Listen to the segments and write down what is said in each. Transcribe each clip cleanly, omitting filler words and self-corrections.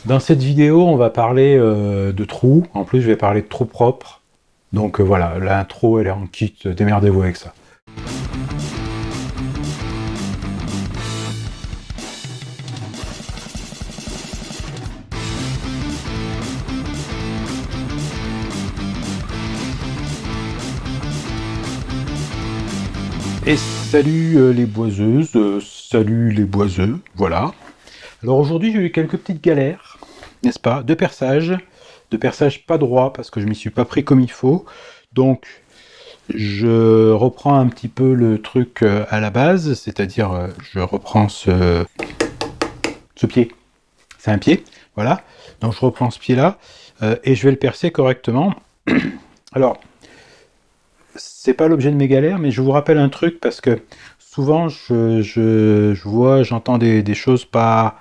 Dans cette vidéo, on va parler de trous. En plus, je vais parler de trous propres. Donc voilà, l'intro, elle est en kit. Démerdez-vous avec ça. Et salut les boiseuses, salut les boiseux, voilà. Alors aujourd'hui, j'ai eu quelques petites galères, n'est-ce pas, de perçage pas droit, parce que je m'y suis pas pris comme il faut. Donc, je reprends un petit peu le truc à la base, c'est-à-dire, je reprends ce pied. C'est un pied, voilà. Donc, je reprends ce pied-là, et je vais le percer correctement. Alors, c'est pas l'objet de mes galères, mais je vous rappelle un truc, parce que souvent, j'entends des choses pas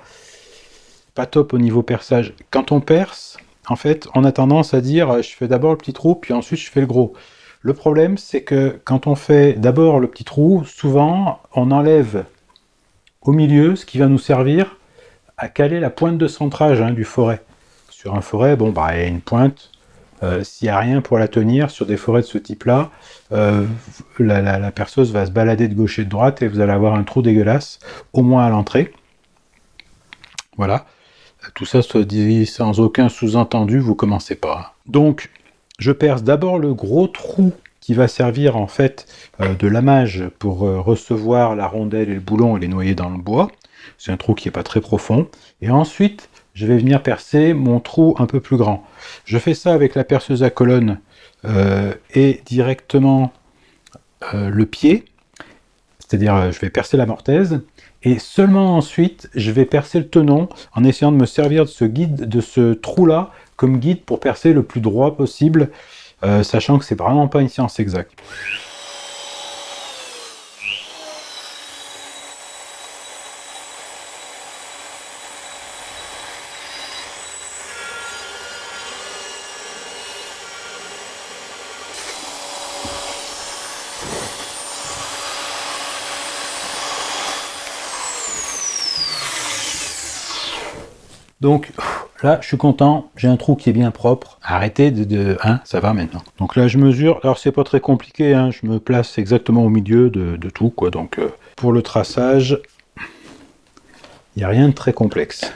top au niveau perçage. Quand on perce, en fait, on a tendance à dire je fais d'abord le petit trou, puis ensuite je fais le gros. Le problème, c'est que quand on fait d'abord le petit trou, souvent, on enlève au milieu ce qui va nous servir à caler la pointe de centrage du forêt. Sur un forêt, bon, bah, il y a une pointe. S'il n'y a rien pour la tenir, sur des forêts de ce type-là, la perceuse va se balader de gauche et de droite et vous allez avoir un trou dégueulasse, au moins à l'entrée. Voilà. Tout ça soit dit sans aucun sous-entendu, vous commencez pas. Donc, je perce d'abord le gros trou qui va servir en fait de lamage pour recevoir la rondelle et le boulon et les noyer dans le bois. C'est un trou qui n'est pas très profond. Et ensuite, je vais venir percer mon trou un peu plus grand. Je fais ça avec la perceuse à colonne et directement le pied. C'est-à-dire, je vais percer la mortaise. Et seulement ensuite, je vais percer le tenon en essayant de me servir de ce trou-là, comme guide pour percer le plus droit possible, sachant que c'est vraiment pas une science exacte. Donc là, je suis content, j'ai un trou qui est bien propre. Arrêtez ça va maintenant. Donc là, je mesure. Alors c'est pas très compliqué, je me place exactement au milieu de tout, quoi. Donc pour le traçage, il n'y a rien de très complexe.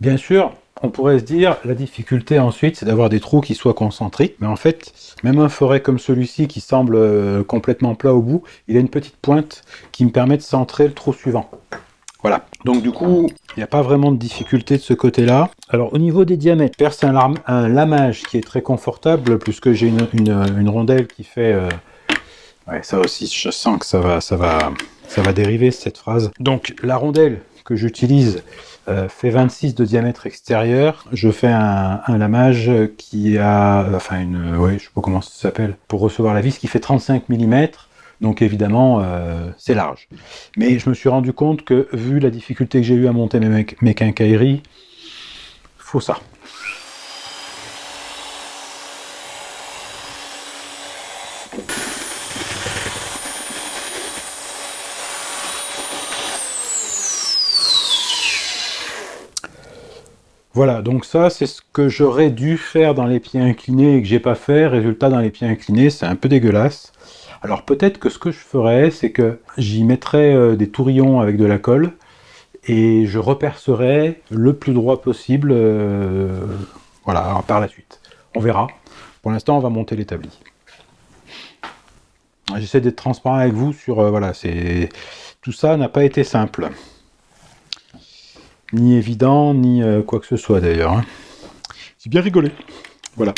Bien sûr, on pourrait se dire, la difficulté ensuite, c'est d'avoir des trous qui soient concentriques, mais en fait, même un forêt comme celui-ci, qui semble complètement plat au bout, il a une petite pointe qui me permet de centrer le trou suivant. Voilà. Donc du coup, il n'y a pas vraiment de difficulté de ce côté-là. Alors au niveau des diamètres, je perce un lamage qui est très confortable, puisque j'ai une rondelle qui fait... Ouais, ça aussi, je sens que ça va dériver cette phrase. Donc la rondelle que j'utilise fait 26 de diamètre extérieur. Je fais un lamage qui a, je sais pas comment ça s'appelle, pour recevoir la vis, qui fait 35 mm. Donc évidemment, c'est large. Mais je me suis rendu compte que, vu la difficulté que j'ai eu à monter mes quincailleries, faut ça. Voilà, donc ça, c'est ce que j'aurais dû faire dans les pieds inclinés et que j'ai pas fait. Résultat, dans les pieds inclinés, c'est un peu dégueulasse. Alors peut-être que ce que je ferais, c'est que j'y mettrais des tourillons avec de la colle et je repercerai le plus droit possible voilà, par la suite. On verra. Pour l'instant, on va monter l'établi. J'essaie d'être transparent avec vous sur... voilà, tout ça n'a pas été simple. Ni évident, ni quoi que ce soit d'ailleurs. J'ai bien rigolé. Voilà.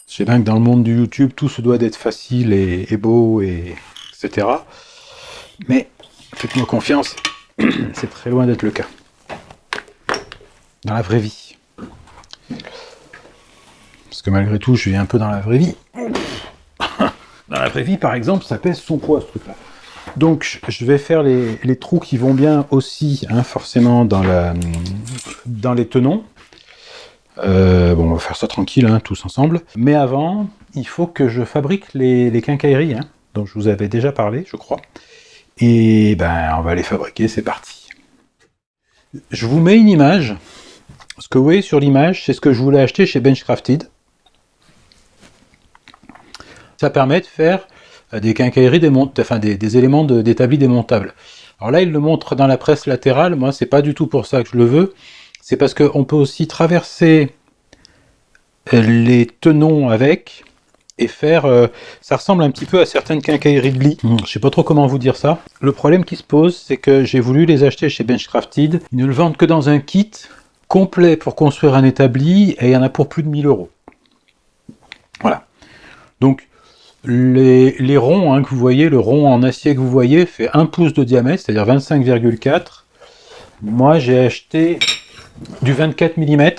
Je sais bien que dans le monde du YouTube, tout se doit d'être facile et beau, etc. Mais faites-moi confiance, c'est très loin d'être le cas. Dans la vraie vie. Parce que malgré tout, je vis un peu dans la vraie vie. Dans la vraie vie, par exemple, ça pèse son poids, ce truc-là. Donc, je vais faire les trous qui vont bien aussi, forcément, dans les tenons. Bon, on va faire ça tranquille, hein, tous ensemble. Mais avant, il faut que je fabrique les quincailleries, hein, dont je vous avais déjà parlé, je crois. Et ben, on va les fabriquer, c'est parti. Je vous mets une image. Ce que vous voyez sur l'image, c'est ce que je voulais acheter chez Benchcrafted. Ça permet de faire des quincailleries, des éléments d'établis démontables. Alors là, il le montre dans la presse latérale. Moi, c'est pas du tout pour ça que je le veux. C'est parce qu'on peut aussi traverser les tenons avec et faire... ça ressemble un petit peu à certaines quincailleries de lit. Je sais pas trop comment vous dire ça. Le problème qui se pose, c'est que j'ai voulu les acheter chez Benchcrafted. Ils ne le vendent que dans un kit complet pour construire un établi et il y en a pour plus de 1000 €. Voilà. Donc, les ronds, hein, que vous voyez, le rond en acier que vous voyez fait 1 pouce de diamètre, c'est-à-dire 25,4. Moi, j'ai acheté du 24 mm.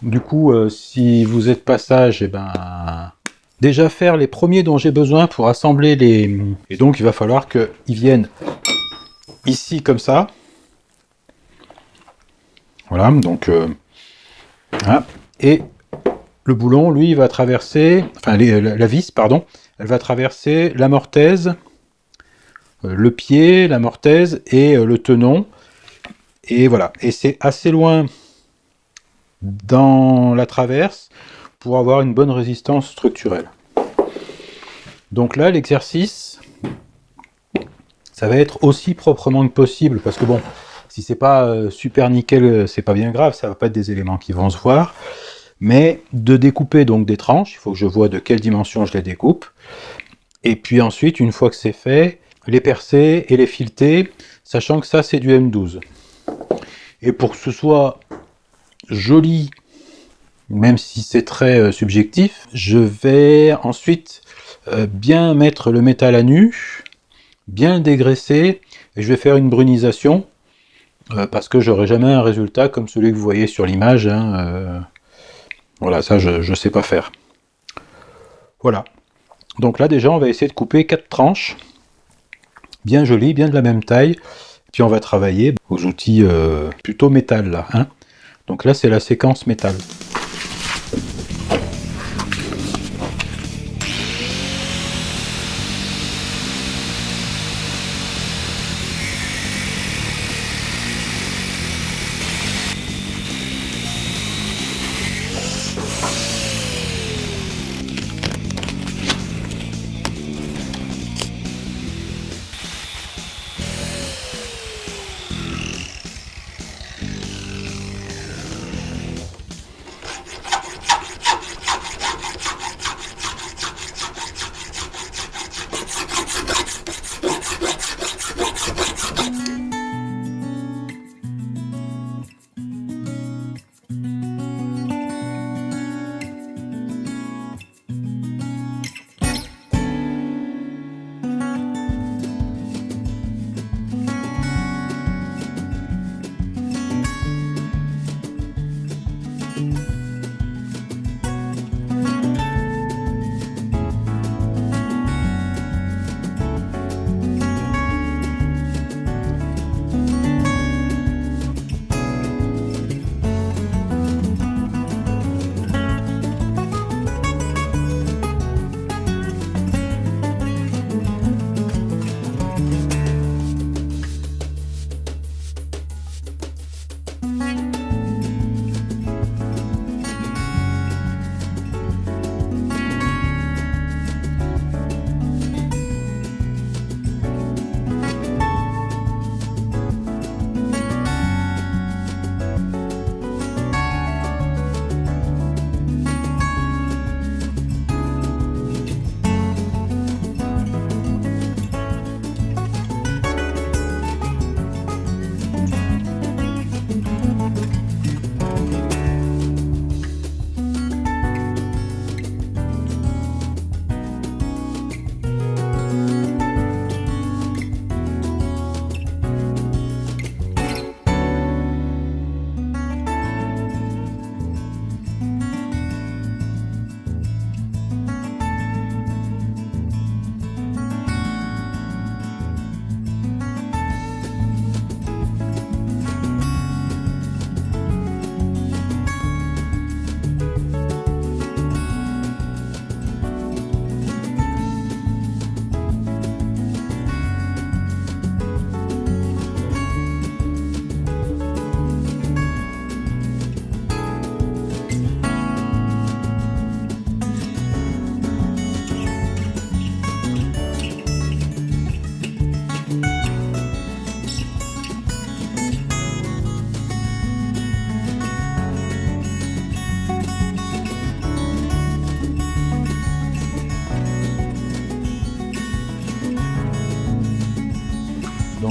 Du coup, si vous êtes pas sage, et ben, déjà faire les premiers dont j'ai besoin pour assembler les... Et donc, il va falloir qu'ils viennent ici, comme ça. Voilà, donc... voilà. Et le boulon, lui, il va traverser... Enfin, la vis, pardon. Elle va traverser la mortaise, le pied, la mortaise et le tenon. Et voilà. Et c'est assez loin dans la traverse pour avoir une bonne résistance structurelle. Donc là, l'exercice, ça va être aussi proprement que possible, parce que bon, si c'est pas super nickel, c'est pas bien grave, ça va pas être des éléments qui vont se voir, mais de découper donc des tranches, il faut que je vois de quelle dimension je les découpe, et puis ensuite, une fois que c'est fait, les percer et les fileter, sachant que ça c'est du M12. Et pour que ce soit joli, même si c'est très subjectif, je vais ensuite bien mettre le métal à nu, bien le dégraisser, et je vais faire une brunisation, parce que j'aurai jamais un résultat comme celui que vous voyez sur l'image, hein, voilà, ça je sais pas faire. Voilà. Donc là déjà on va essayer de couper 4 tranches, bien jolies, bien de la même taille, puis on va travailler aux outils plutôt métal là, hein. Donc là c'est la séquence métal.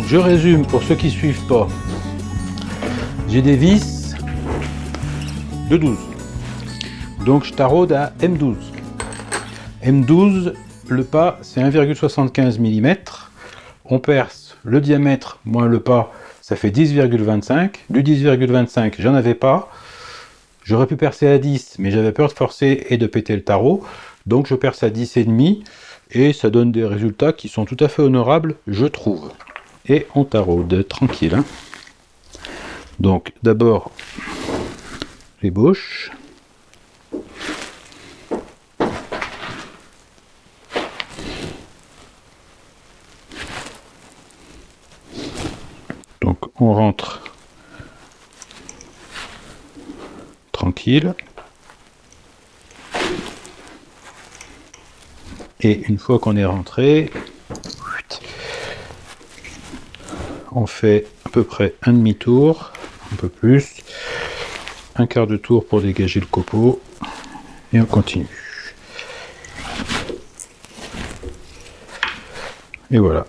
Donc je résume pour ceux qui suivent pas. J'ai des vis de 12. Donc je taraude à M12. M12, le pas c'est 1,75 mm. On perce le diamètre moins le pas, ça fait 10,25. Du 10,25, j'en avais pas. J'aurais pu percer à 10, mais j'avais peur de forcer et de péter le tarot. Donc je perce à 10,5 et ça donne des résultats qui sont tout à fait honorables, je trouve. Et on taraude tranquille. Hein. Donc d'abord l'ébauche. Donc on rentre tranquille. Et une fois qu'on est rentré, on fait à peu près un demi-tour, un peu plus, un quart de tour pour dégager le copeau, et on continue. Et voilà.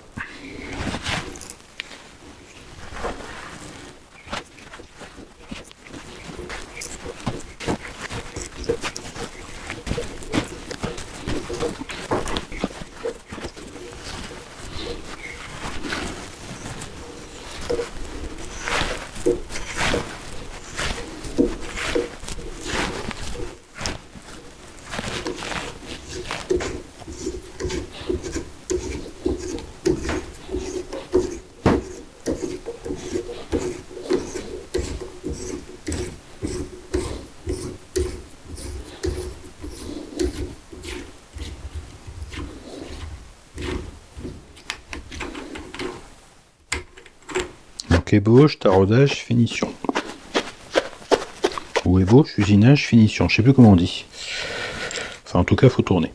Donc ébauche, taraudage, finition. Ou ébauche, usinage, finition. Je sais plus comment on dit. Enfin, en tout cas, il faut tourner.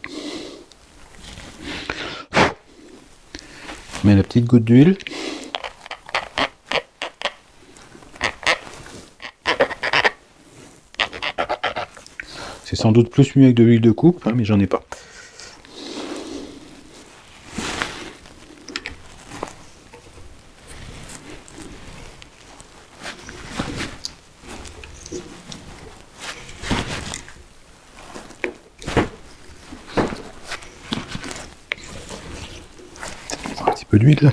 On met la petite goutte d'huile. C'est sans doute plus mieux avec de l'huile de coupe, hein, mais j'en ai pas. Un petit peu d'huile.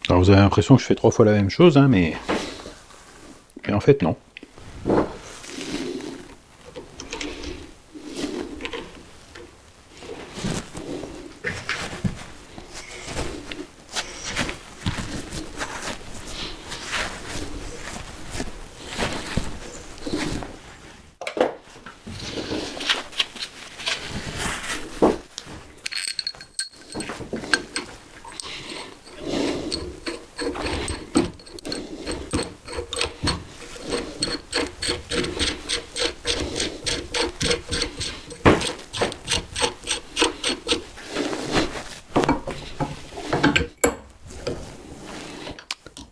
Alors vous avez l'impression que je fais 3 fois la même chose, hein, mais en fait non.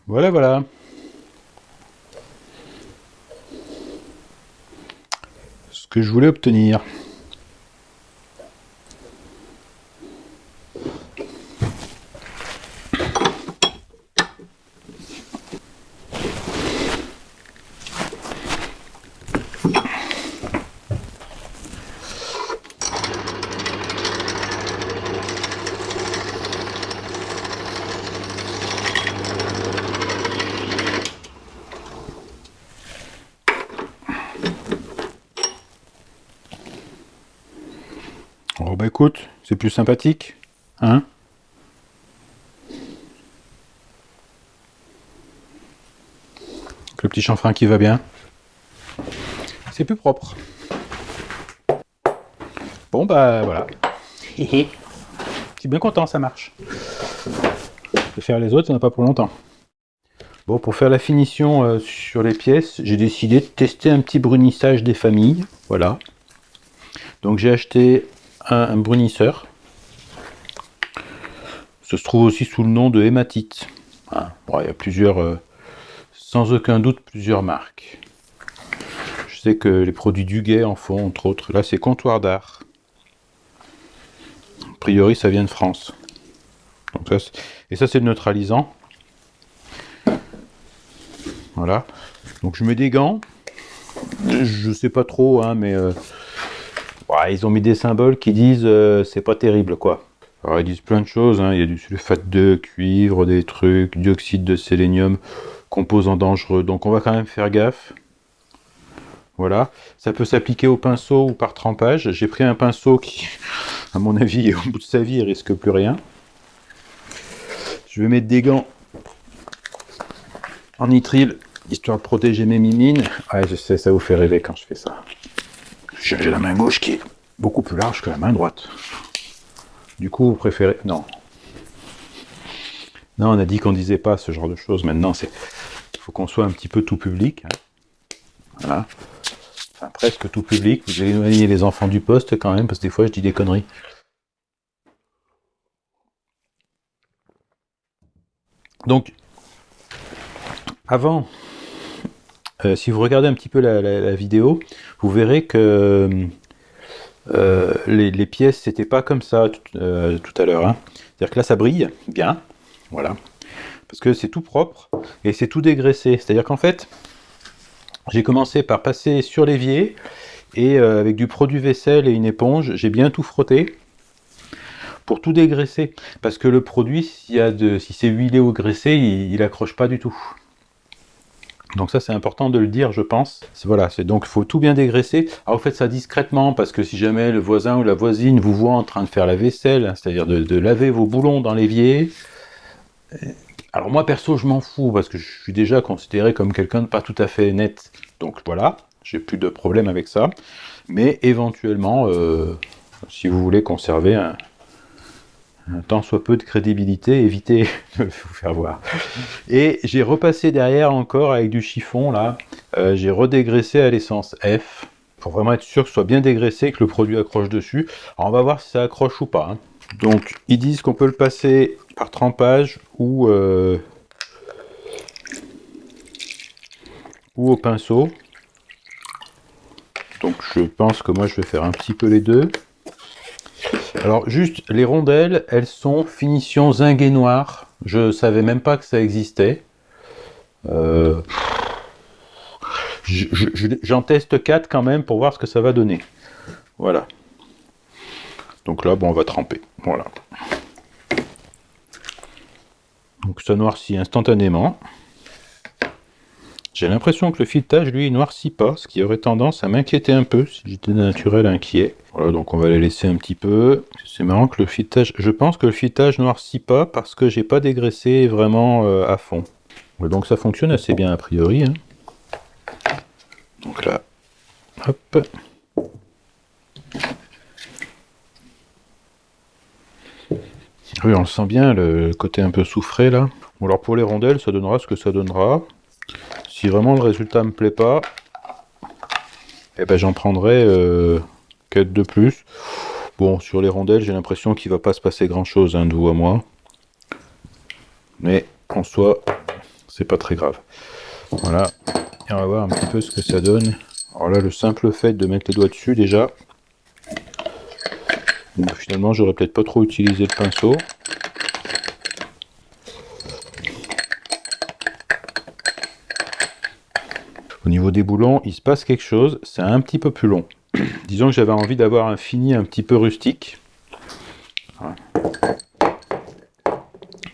Voilà, voilà. Ce que je voulais obtenir. Oh bah écoute, c'est plus sympathique, hein? Le petit chanfrein qui va bien. C'est plus propre. Bon bah voilà. Je suis bien content, ça marche. Je vais faire les autres, ça n'a pas pour longtemps. Bon, pour faire la finition sur les pièces, j'ai décidé de tester un petit brunissage des familles. Voilà. Donc j'ai acheté un brunisseur. Ça se trouve aussi sous le nom de hématite. Hein, bon, il y a plusieurs sans aucun doute plusieurs marques. Je sais que les produits Duguay en font, entre autres. Là, c'est Comptoir d'Art. A priori, ça vient de France. Donc et ça, c'est le neutralisant. Voilà. Donc, je mets des gants. Je sais pas trop, hein, mais ouais, ils ont mis des symboles qui disent c'est pas terrible, quoi. Alors, ils disent plein de choses. Hein. Il y a du sulfate de cuivre, des trucs, dioxyde de sélénium, composants dangereux. Donc, on va quand même faire gaffe. Voilà, ça peut s'appliquer au pinceau ou par trempage. J'ai pris un pinceau qui, à mon avis, au bout de sa vie, il risque plus rien. Je vais mettre des gants en nitrile, histoire de protéger mes mimines. Ouais, je sais, ça vous fait rêver quand je fais ça. J'ai la main gauche qui est beaucoup plus large que la main droite. Du coup, vous préférez... Non. Non, on a dit qu'on disait pas ce genre de choses. Maintenant, il faut qu'on soit un petit peu tout public. Hein. Voilà. Enfin, presque tout public, vous allez éloigner les enfants du poste quand même, parce que des fois je dis des conneries. Donc, avant, si vous regardez un petit peu la vidéo, vous verrez que les pièces, c'était pas comme ça tout à l'heure. Hein. C'est-à-dire que là, ça brille bien, voilà, parce que c'est tout propre et c'est tout dégraissé. C'est-à-dire qu'en fait, j'ai commencé par passer sur l'évier et avec du produit vaisselle et une éponge, j'ai bien tout frotté pour tout dégraisser. Parce que le produit, si c'est huilé ou graissé, il accroche pas du tout. Donc ça, c'est important de le dire, je pense. Voilà, donc il faut tout bien dégraisser. Alors vous faites ça discrètement, parce que si jamais le voisin ou la voisine vous voit en train de faire la vaisselle, c'est-à-dire de laver vos boulons dans l'évier... Alors moi perso je m'en fous parce que je suis déjà considéré comme quelqu'un de pas tout à fait net, donc voilà, j'ai plus de problème avec ça, mais éventuellement si vous voulez conserver un tant soit peu de crédibilité, évitez de vous faire voir. Et j'ai repassé derrière encore avec du chiffon là, j'ai redégraissé à l'essence F, pour vraiment être sûr que ce soit bien dégraissé, que le produit accroche dessus. Alors on va voir si ça accroche ou pas. Hein. Donc ils disent qu'on peut le passer par trempage ou au pinceau. Donc je pense que moi je vais faire un petit peu les deux. Alors juste les rondelles, elles sont finition zinc et noir. Je savais même pas que ça existait. J'en teste 4 quand même pour voir ce que ça va donner. Voilà. Donc là, bon, on va tremper. Voilà. Donc ça noircit instantanément. J'ai l'impression que le filetage, lui, il noircit pas, ce qui aurait tendance à m'inquiéter un peu si j'étais naturel inquiet. Voilà, donc on va les laisser un petit peu. C'est marrant que le filetage... Je pense que le filetage noircit pas parce que j'ai pas dégraissé vraiment à fond. Donc ça fonctionne assez bien a priori. Hein. Donc là, hop. Oui, on le sent bien, le côté un peu soufré là. Bon, alors pour les rondelles, ça donnera ce que ça donnera. Si vraiment le résultat me plaît pas, eh ben j'en prendrai 4 de plus. Bon, sur les rondelles, j'ai l'impression qu'il va pas se passer grand chose de vous à moi. Mais en soi, c'est pas très grave. Voilà. Et on va voir un petit peu ce que ça donne. Alors là, le simple fait de mettre les doigts dessus déjà. Donc, finalement, j'aurais peut-être pas trop utilisé le pinceau. Au niveau des boulons, il se passe quelque chose, c'est un petit peu plus long. Disons que j'avais envie d'avoir un fini un petit peu rustique. Voilà.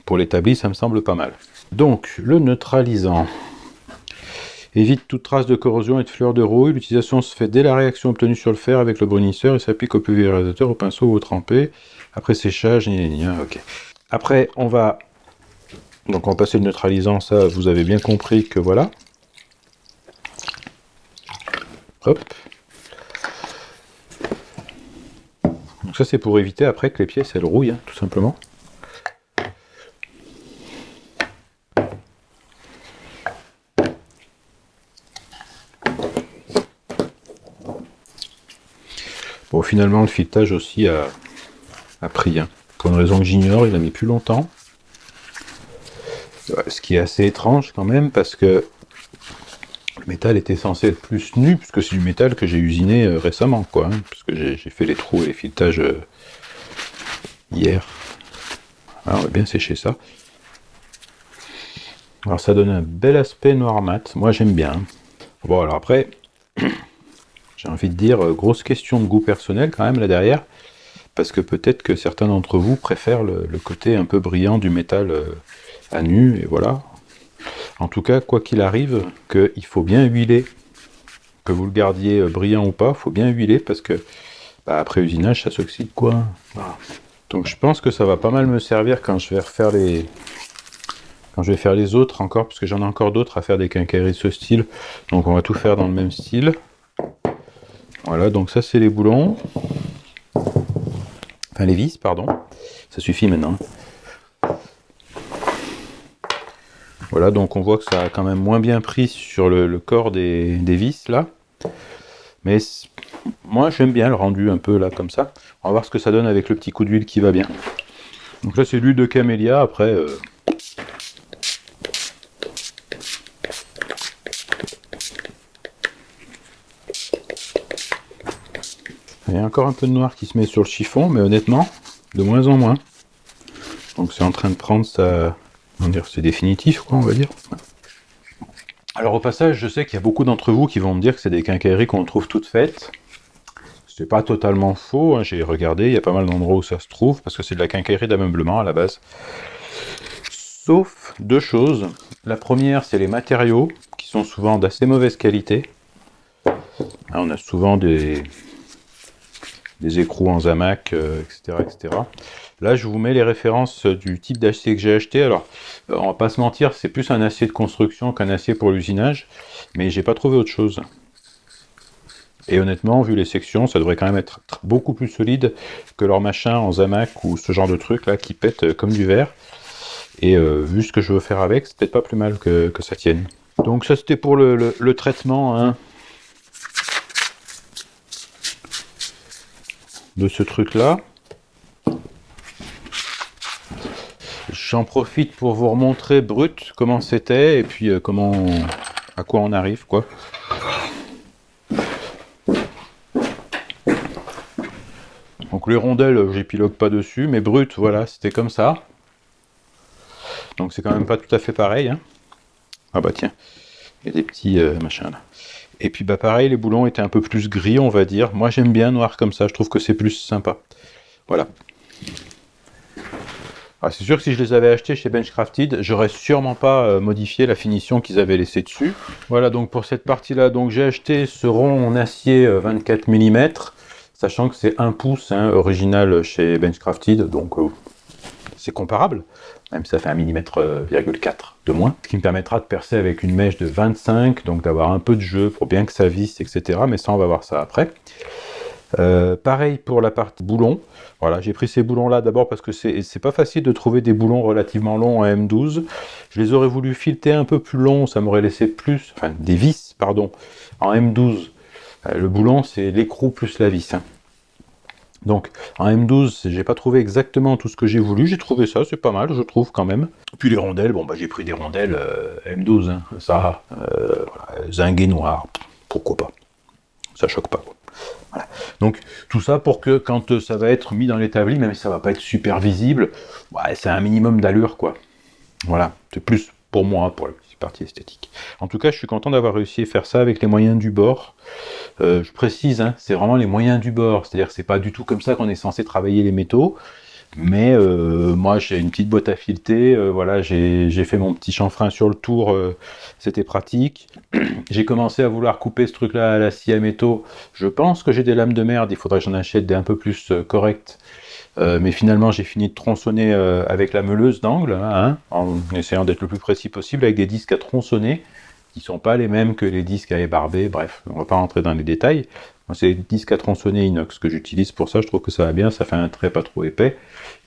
Pour l'établi, ça me semble pas mal. Donc, le neutralisant évite toute trace de corrosion et de fleurs de rouille. L'utilisation se fait dès la réaction obtenue sur le fer avec le brunisseur et s'applique au pulvérisateur, au pinceau ou au trempé. Après séchage, ok. Après, on va passer le neutralisant, ça vous avez bien compris que voilà. Hop. Donc ça c'est pour éviter après que les pièces elles rouillent, hein, tout simplement. Bon, finalement le filetage aussi a pris, hein. Pour une raison que j'ignore, il a mis plus longtemps. Ce qui est assez étrange quand même, parce que Le métal était censé être plus nu, puisque c'est du métal que j'ai usiné récemment, quoi. Hein, puisque j'ai fait les trous et les filetages hier. Alors, on va bien sécher ça. Alors ça donne un bel aspect noir mat, moi j'aime bien. Bon alors après, j'ai envie de dire, grosse question de goût personnel quand même là derrière, parce que peut-être que certains d'entre vous préfèrent le côté un peu brillant du métal à nu, et voilà. En tout cas, quoi qu'il arrive, qu'il faut bien huiler, que vous le gardiez brillant ou pas, il faut bien huiler, parce que bah, après usinage ça s'oxyde quoi. Voilà. Donc je pense que ça va pas mal me servir quand je vais refaire quand je vais faire les autres encore, parce que j'en ai encore d'autres à faire des quincailleries de ce style. Donc on va tout faire dans le même style. Voilà, donc ça c'est les boulons. Enfin les vis, pardon. Ça suffit maintenant. Voilà, donc on voit que ça a quand même moins bien pris sur le corps des vis là. Mais moi j'aime bien le rendu un peu là comme ça. On va voir ce que ça donne avec le petit coup d'huile qui va bien. Donc là c'est l'huile de camélia, après... Il y a encore un peu de noir qui se met sur le chiffon, mais honnêtement, de moins en moins. Donc c'est en train de prendre sa... On va dire c'est définitif, quoi, on va dire. Alors au passage, je sais qu'il y a beaucoup d'entre vous qui vont me dire que c'est des quincailleries qu'on trouve toutes faites. C'est pas totalement faux, hein, j'ai regardé, il y a pas mal d'endroits où ça se trouve, parce que c'est de la quincaillerie d'ameublement à la base. Sauf deux choses. La première, c'est les matériaux, qui sont souvent d'assez mauvaise qualité. Là, on a souvent des écrous en zamac, etc., etc. Là, je vous mets les références du type d'acier que j'ai acheté. Alors, on va pas se mentir, c'est plus un acier de construction qu'un acier pour l'usinage, mais j'ai pas trouvé autre chose. Et honnêtement, vu les sections, ça devrait quand même être beaucoup plus solide que leur machin en zamac ou ce genre de truc là qui pète comme du verre. Et vu ce que je veux faire avec, c'est peut-être pas plus mal que ça tienne. Donc ça c'était pour le traitement, hein, de ce truc là. J'en profite pour vous remontrer brut comment c'était et puis à quoi on arrive quoi. Donc les rondelles j'épilogue pas dessus, mais brut voilà c'était comme ça. Donc c'est quand même pas tout à fait pareil. Hein. Ah bah tiens, il y a des petits machins là. Et puis bah pareil, les boulons étaient un peu plus gris on va dire. Moi j'aime bien noir comme ça, je trouve que c'est plus sympa. Voilà. Ah, c'est sûr que si je les avais achetés chez Benchcrafted, j'aurais sûrement pas modifié la finition qu'ils avaient laissée dessus. Voilà donc pour cette partie-là, donc j'ai acheté ce rond en acier 24 mm, sachant que c'est 1 pouce hein, original chez Benchcrafted, donc c'est comparable, même si ça fait 1,4 mm de moins, ce qui me permettra de percer avec une mèche de 25, donc d'avoir un peu de jeu pour bien que ça visse, etc. Mais ça on va voir ça après. Pareil pour la partie boulon. Voilà, j'ai pris ces boulons là d'abord parce que c'est pas facile de trouver des boulons relativement longs en M12. Je les aurais voulu fileter un peu plus longs, ça m'aurait laissé plus, enfin des vis, pardon, en M12. Le boulon c'est l'écrou plus la vis. Hein. Donc en M12, j'ai pas trouvé exactement tout ce que j'ai voulu, j'ai trouvé ça, c'est pas mal, je trouve quand même. Puis les rondelles, bon bah j'ai pris des rondelles M12, hein, ça, voilà, zingué noir, pourquoi pas, ça choque pas quoi. Voilà. Donc tout ça pour que quand ça va être mis dans l'établi, même si ça va pas être super visible, ouais, c'est un minimum d'allure quoi. Voilà, c'est plus pour moi, pour la petite partie esthétique. En tout cas, je suis content d'avoir réussi à faire ça avec les moyens du bord. Je précise, hein, c'est vraiment les moyens du bord, c'est-à-dire que c'est pas du tout comme ça qu'on est censé travailler les métaux. Mais moi j'ai une petite boîte à fileter, voilà, j'ai fait mon petit chanfrein sur le tour, c'était pratique. J'ai commencé à vouloir couper ce truc là à la scie à métaux, je pense que j'ai des lames de merde, il faudrait que j'en achète des un peu plus correctes. Mais finalement j'ai fini de tronçonner avec la meuleuse d'angle, hein, en essayant d'être le plus précis possible avec des disques à tronçonner, qui sont pas les mêmes que les disques à ébarber, bref, on va pas rentrer dans les détails. C'est les disques à tronçonner inox que j'utilise pour ça, je trouve que ça va bien, ça fait un trait pas trop épais.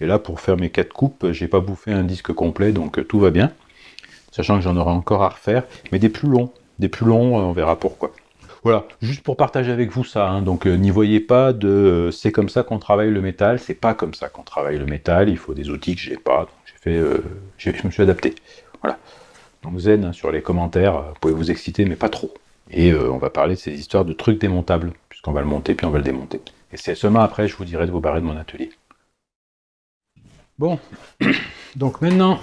Et là, pour faire mes 4 coupes, j'ai pas bouffé un disque complet, donc tout va bien. Sachant que j'en aurai encore à refaire, mais des plus longs, on verra pourquoi. Voilà, juste pour partager avec vous ça, hein. Donc n'y voyez pas de c'est comme ça qu'on travaille le métal, c'est pas comme ça qu'on travaille le métal, il faut des outils que j'ai pas, donc je me suis adapté. Voilà. Donc zen hein, sur les commentaires, vous pouvez vous exciter, mais pas trop. Et on va parler de ces histoires de trucs démontables, puisqu'on va le monter puis on va le démonter. Et c'est seulement après je vous dirai de vous barrer de mon atelier. Bon, donc maintenant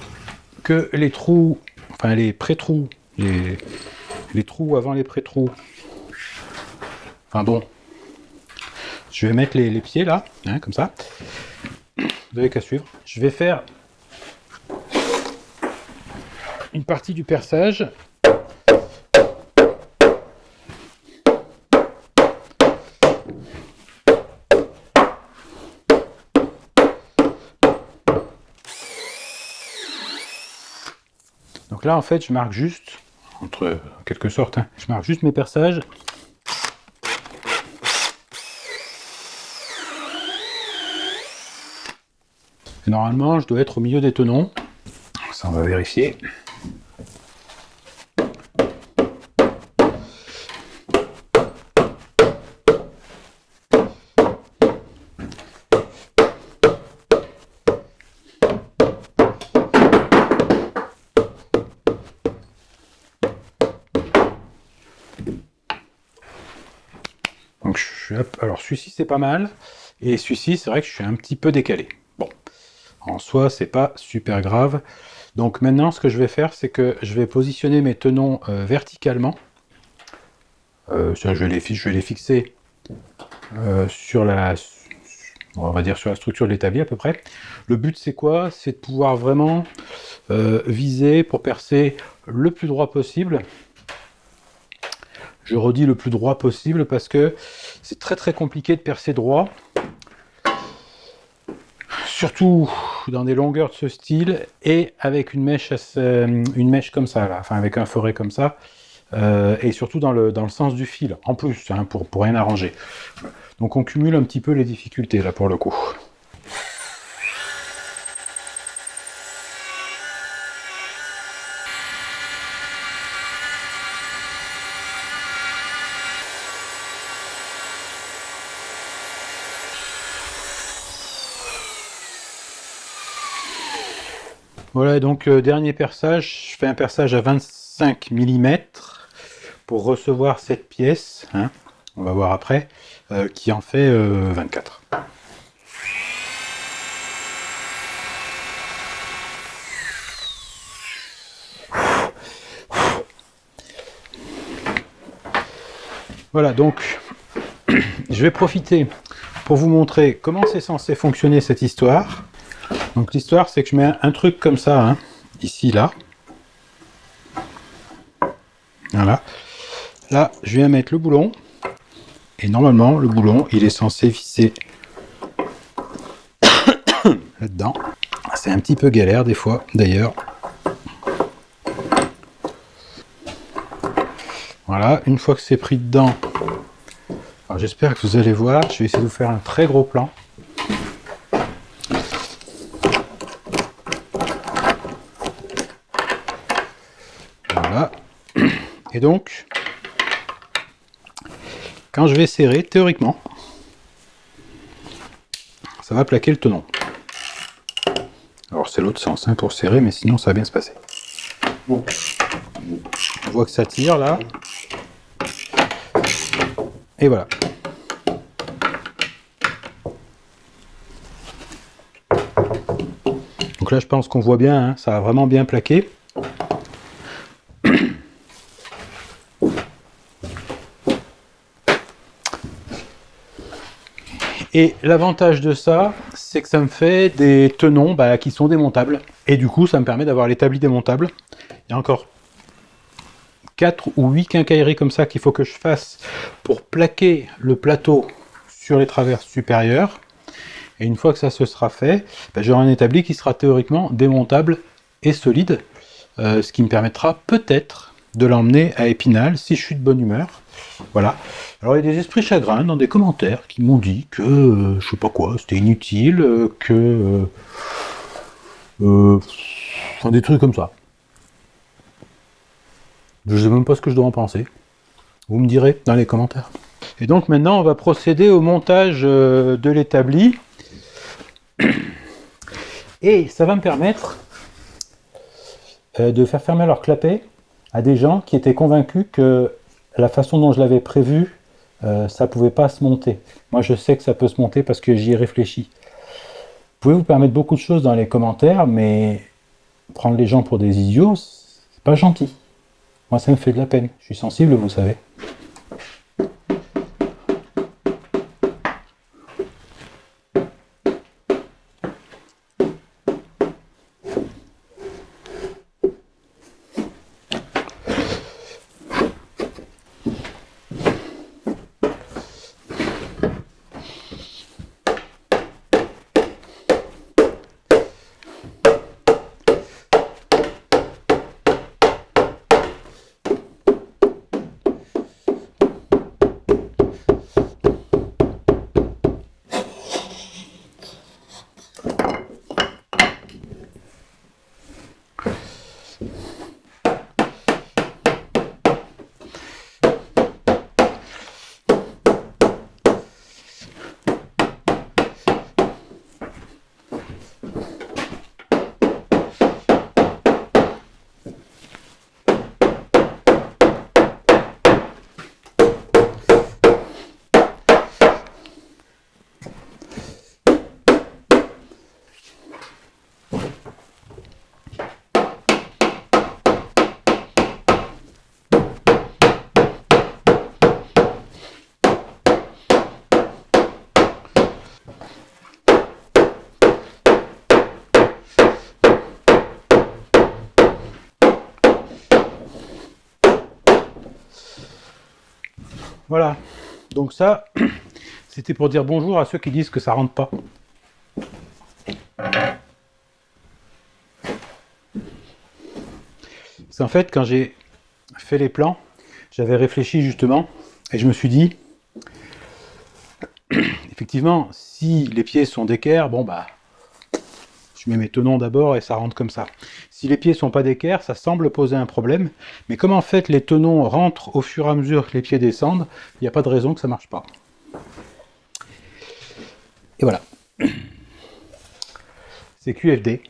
que les trous, enfin les pré-trous, les trous avant les pré-trous, enfin bon, je vais mettre les pieds là, hein, comme ça. Vous n'avez qu'à suivre. Je vais faire une partie du perçage. Donc là, en fait, je marque juste, en quelque sorte, hein, je marque juste mes perçages. Et normalement, je dois être au milieu des tenons. Ça, on va vérifier. Donc, alors celui-ci c'est pas mal, et celui-ci c'est vrai que je suis un petit peu décalé. Bon, en soi c'est pas super grave. Donc maintenant ce que je vais faire c'est que je vais positionner mes tenons verticalement. Je vais les fixer sur on va dire sur la structure de l'établi à peu près. Le but c'est quoi? C'est de pouvoir vraiment viser pour percer le plus droit possible. Je redis le plus droit possible parce que c'est très compliqué de percer droit. Surtout dans des longueurs de ce style et avec une mèche comme ça, là, enfin avec un forêt comme ça, et surtout dans le sens du fil, en plus, hein, pour rien arranger. Donc on cumule un petit peu les difficultés là pour le coup. Voilà, donc dernier perçage, je fais un perçage à 25 mm pour recevoir cette pièce, hein, on va voir après, qui en fait 24. Voilà, donc je vais profiter pour vous montrer comment c'est censé fonctionner cette histoire. Donc l'histoire, c'est que je mets un truc comme ça, hein, ici, là. Voilà. Là, je viens mettre le boulon. Et normalement, le boulon, il est censé visser là-dedans. C'est un petit peu galère des fois, d'ailleurs. Voilà, une fois que c'est pris dedans, j'espère que vous allez voir, je vais essayer de vous faire un très gros plan. Voilà. Et donc, quand je vais serrer, théoriquement, ça va plaquer le tenon. Alors c'est l'autre sens, hein, pour serrer, mais sinon ça va bien se passer. Bon. On voit que ça tire là. Et voilà. Donc là je pense qu'on voit bien, hein, ça a vraiment bien plaqué. Et l'avantage de ça, c'est que ça me fait des tenons qui sont démontables. Et du coup, ça me permet d'avoir l'établi démontable. Il y a encore 4 ou 8 quincailleries comme ça qu'il faut que je fasse pour plaquer le plateau sur les traverses supérieures. Et une fois que ça se sera fait, j'aurai un établi qui sera théoriquement démontable et solide. Ce qui me permettra peut-être de l'emmener à Épinal si je suis de bonne humeur. Voilà. Alors il y a des esprits chagrins dans des commentaires qui m'ont dit que je sais pas quoi, c'était inutile, enfin, des trucs comme ça. Je sais même pas ce que je dois en penser. Vous me direz dans les commentaires. Et donc maintenant on va procéder au montage de l'établi. Et ça va me permettre de faire fermer leur clapet à des gens qui étaient convaincus que la façon dont je l'avais prévu, ça pouvait pas se monter. Moi, je sais que ça peut se monter parce que j'y ai réfléchi. Vous pouvez vous permettre beaucoup de choses dans les commentaires, mais prendre les gens pour des idiots, c'est pas gentil. Moi, ça me fait de la peine. Je suis sensible, vous savez. Voilà. Donc ça, c'était pour dire bonjour à ceux qui disent que ça rentre pas. C'est en fait, quand j'ai fait les plans, j'avais réfléchi justement, et je me suis dit, effectivement, si les pieds sont d'équerre, bon bah, je mets mes tenons d'abord et ça rentre comme ça. Si les pieds sont pas d'équerre, ça semble poser un problème, mais comme en fait les tenons rentrent au fur et à mesure que les pieds descendent, il n'y a pas de raison que ça marche pas. Et voilà. C'est QFD.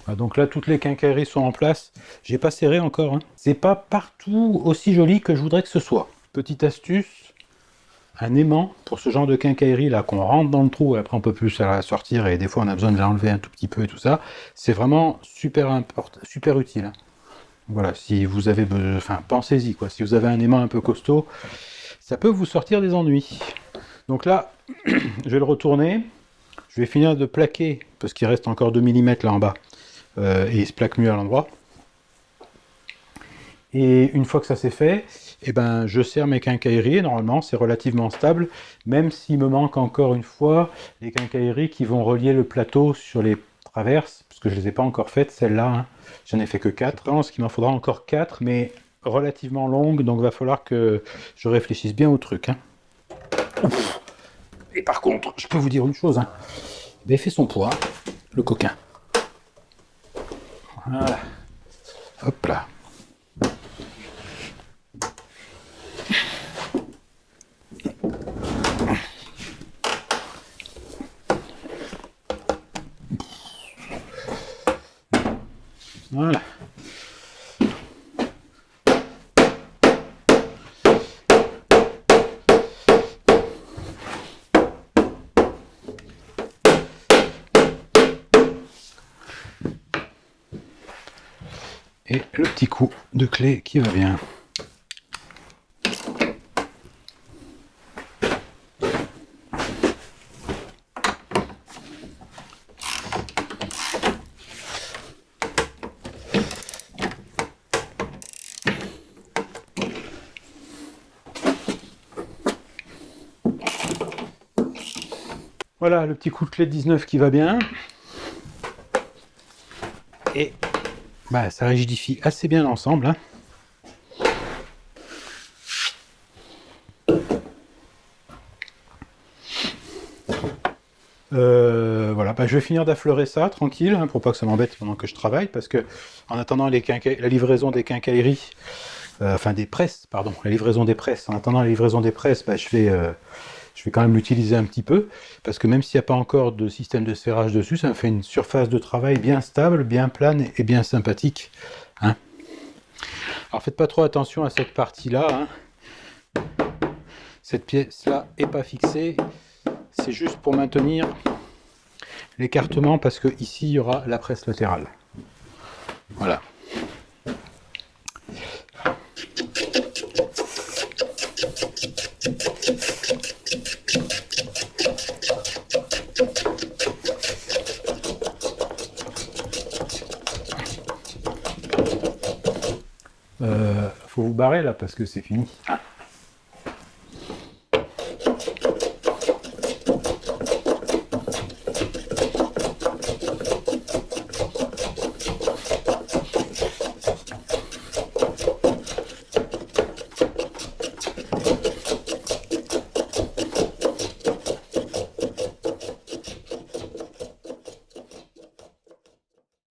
Donc là, toutes les quincailleries sont en place. J'ai pas serré encore. Hein. C'est pas partout aussi joli que je voudrais que ce soit. Petite astuce, un aimant pour ce genre de quincaillerie là qu'on rentre dans le trou et après on peut plus la sortir et des fois on a besoin de l'enlever un tout petit peu et tout ça. C'est vraiment super utile. Hein. Voilà, si vous avez, enfin pensez-y quoi. Si vous avez un aimant un peu costaud, ça peut vous sortir des ennuis. Donc là, je vais le retourner. Je vais finir de plaquer parce qu'il reste encore 2 mm là en bas. Et il se plaque mieux à l'endroit. Et une fois que ça c'est fait, eh ben, je serre mes quincailleries, et normalement c'est relativement stable, même s'il me manque encore une fois les quincailleries qui vont relier le plateau sur les traverses, parce que je ne les ai pas encore faites, celles-là, hein. J'en ai fait que 4. Je pense qu'il m'en faudra encore 4, mais relativement longues, donc il va falloir que je réfléchisse bien au truc. Hein. Et par contre, je peux vous dire une chose, hein. Il fait son poids, le coquin. Voilà. Hop là. Voilà. Et le petit coup de clé qui va bien. Voilà, le petit coup de clé 19 qui va bien. Et bah, ça rigidifie assez bien l'ensemble. Hein. Voilà, bah, je vais finir d'affleurer ça tranquille, hein, pour pas que ça m'embête pendant que je travaille, parce que en attendant la livraison des quincailleries, enfin des presses, pardon, la livraison des presses, en attendant la livraison des presses, bah, je vais je vais quand même l'utiliser un petit peu, parce que même s'il n'y a pas encore de système de serrage dessus, ça me fait une surface de travail bien stable, bien plane et bien sympathique. Hein. Alors faites pas trop attention à cette partie-là. Hein. Cette pièce-là n'est pas fixée, c'est juste pour maintenir l'écartement, parce que ici il y aura la presse latérale. Voilà. Faut vous barrer là parce que c'est fini.